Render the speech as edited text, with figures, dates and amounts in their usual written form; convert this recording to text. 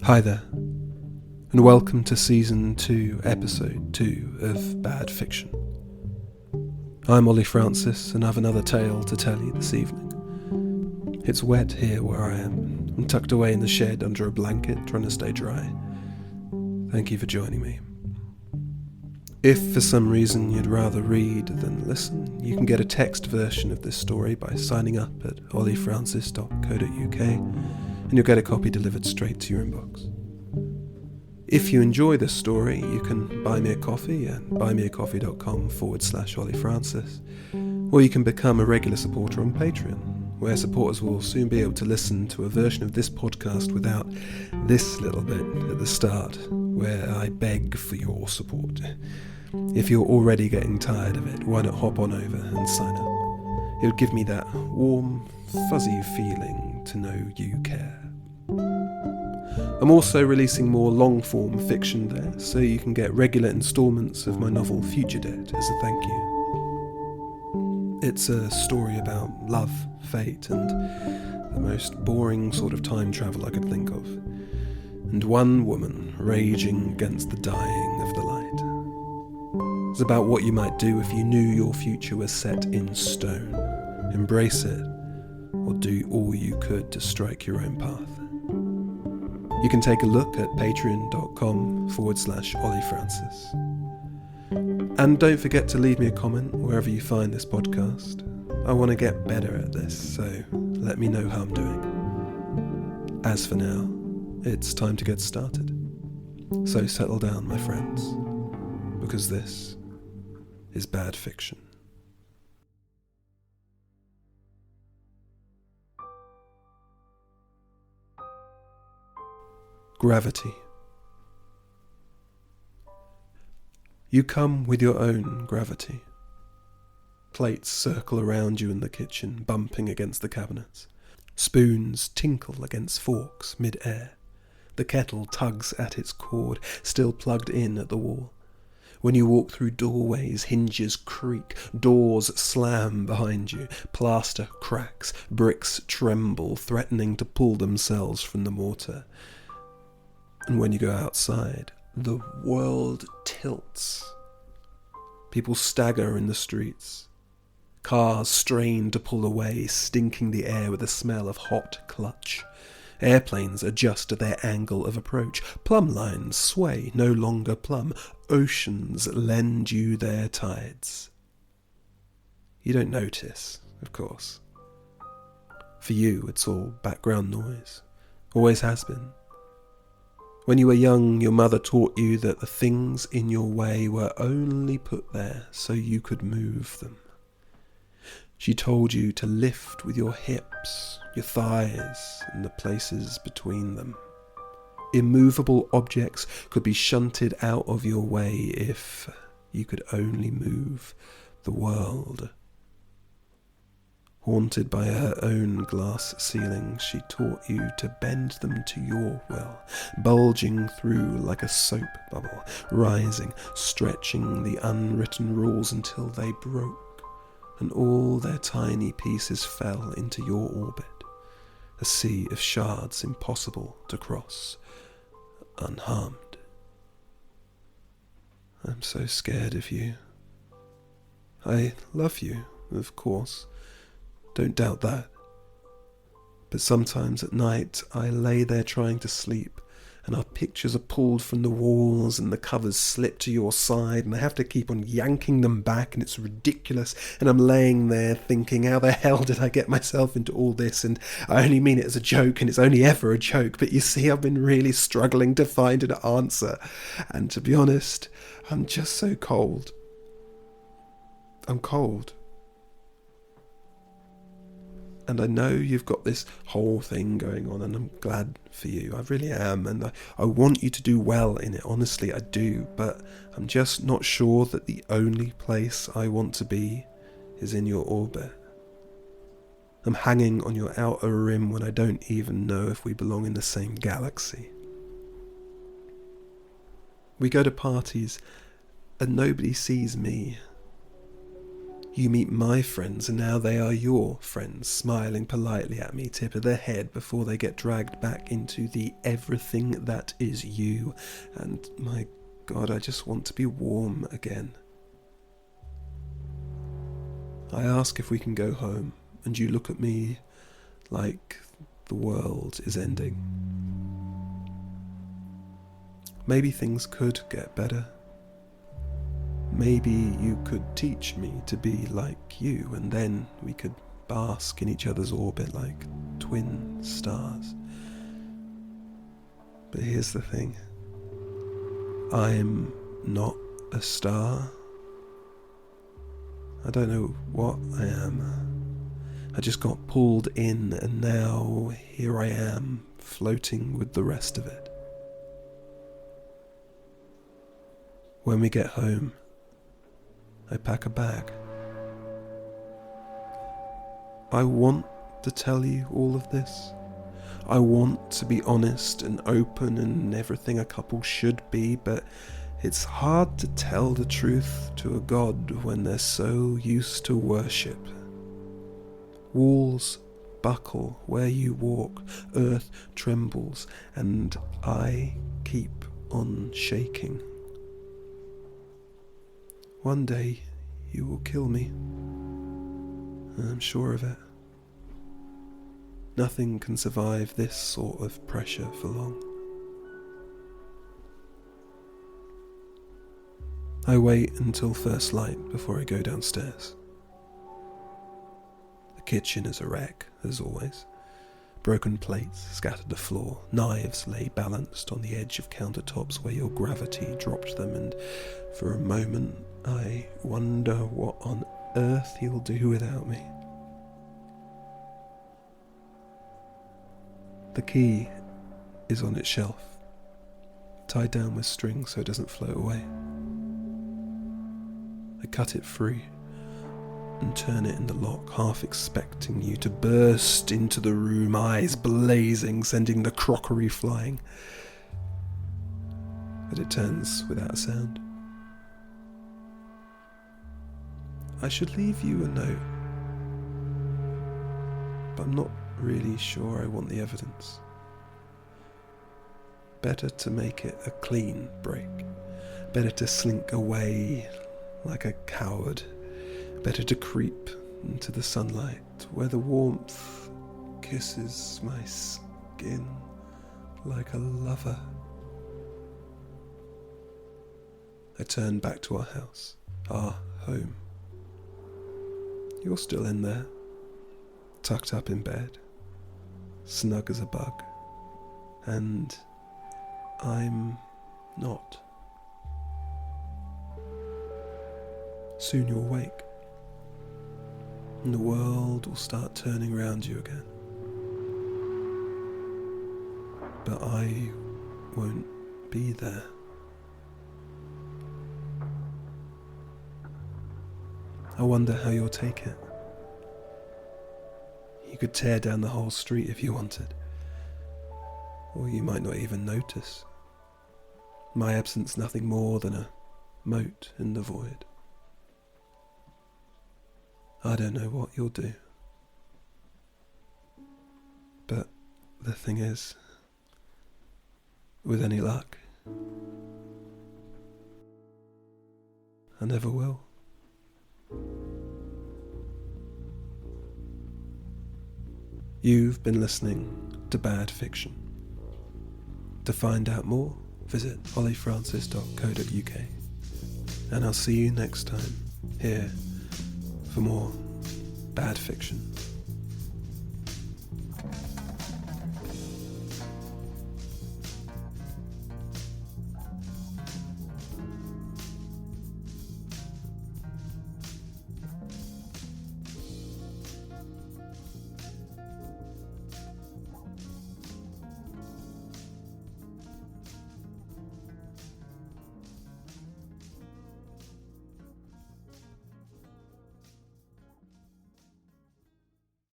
Hi there, and welcome to Season 2, Episode 2 of Bad Fiction. I'm Ollie Francis, and I've another tale to tell you this evening. It's wet here where I am. I'm tucked away in the shed under a blanket, trying to stay dry. Thank you for joining me. If for some reason you'd rather read than listen, you can get a text version of this story by signing up at olliefrancis.co.uk, and you'll get a copy delivered straight to your inbox. If you enjoy this story, you can buy me a coffee at buymeacoffee.com/Ollie Francis, or you can become a regular supporter on Patreon, where supporters will soon be able to listen to a version of this podcast without this little bit at the start, where I beg for your support. If you're already getting tired of it, why not hop on over and sign up? It would give me that warm, fuzzy feeling to know you care. I'm also releasing more long-form fiction there, so you can get regular instalments of my novel Future Dead as a thank you. It's a story about love, fate, and the most boring sort of time travel I could think of, and one woman raging against the dying of the light. It's about what you might do if you knew your future was set in stone. Embrace it, or do all you could to strike your own path. You can take a look at patreon.com/Ollie Francis. And don't forget to leave me a comment wherever you find this podcast. I want to get better at this, so let me know how I'm doing. As for now, it's time to get started. So settle down, my friends, because this is Bad Fiction. Gravity. You come with your own gravity. Plates circle around you in the kitchen, bumping against the cabinets. Spoons tinkle against forks mid-air. The kettle tugs at its cord, still plugged in at the wall. When you walk through doorways, hinges creak, doors slam behind you, plaster cracks, bricks tremble, threatening to pull themselves from the mortar. And when you go outside, the world tilts. People stagger in the streets. Cars strain to pull away, stinking the air with the smell of hot clutch. Airplanes adjust to their angle of approach. Plumb lines sway, no longer plumb. Oceans lend you their tides. You don't notice, of course. For you, it's all background noise. Always has been. When you were young, your mother taught you that the things in your way were only put there so you could move them. She told you to lift with your hips, your thighs, and the places between them. Immovable objects could be shunted out of your way if you could only move the world. Haunted by her own glass ceilings, she taught you to bend them to your will, bulging through like a soap bubble, rising, stretching the unwritten rules until they broke, and all their tiny pieces fell into your orbit, a sea of shards impossible to cross unharmed. I'm so scared of you. I love you, of course. Don't doubt that. But sometimes at night I lay there trying to sleep, and our pictures are pulled from the walls and the covers slip to your side, and I have to keep on yanking them back, and it's ridiculous, and I'm laying there thinking, how the hell did I get myself into all this? And I only mean it as a joke, and it's only ever a joke, but you see, I've been really struggling to find an answer. And to be honest, I'm just so cold. I'm cold. And I know you've got this whole thing going on, and I'm glad for you. I really am, and I want you to do well in it. Honestly, I do. But I'm just not sure that the only place I want to be is in your orbit. I'm hanging on your outer rim when I don't even know if we belong in the same galaxy. We go to parties, and nobody sees me. You meet my friends, and now they are your friends, smiling politely at me, tip of their head, before they get dragged back into the everything that is you. And my God, I just want to be warm again. I ask if we can go home, and you look at me like the world is ending. Maybe things could get better. Maybe you could teach me to be like you, and then we could bask in each other's orbit like twin stars. But here's the thing. I'm not a star. I don't know what I am. I just got pulled in, and now here I am, floating with the rest of it. When we get home, I pack a bag. I want to tell you all of this. I want to be honest and open and everything a couple should be, but it's hard to tell the truth to a God when they're so used to worship. Walls buckle where you walk, earth trembles, and I keep on shaking. One day you will kill me. I'm sure of it. Nothing can survive this sort of pressure for long. I wait until first light before I go downstairs. The kitchen is a wreck, as always. Broken plates scattered the floor, knives lay balanced on the edge of countertops where your gravity dropped them, and for a moment I wonder what on earth he'll do without me. The key is on its shelf, tied down with string so it doesn't float away. I cut it free and turn it in the lock, half expecting you to burst into the room, eyes blazing, sending the crockery flying. But it turns without a sound. I should leave you a note, but I'm not really sure I want the evidence. Better to make it a clean break. Better to slink away like a coward. Better to creep into the sunlight where the warmth kisses my skin like a lover. I turn back to our house, our home. You're still in there, tucked up in bed, snug as a bug, and I'm not. Soon you'll wake, and the world will start turning around you again. But I won't be there. I wonder how you'll take it. You could tear down the whole street if you wanted. Or you might not even notice. My absence nothing more than a mote in the void. I don't know what you'll do. But the thing is, with any luck, I never will. You've been listening to Bad Fiction. To find out more, visit olliefrancis.co.uk. And I'll see you next time, here, for more Bad Fiction.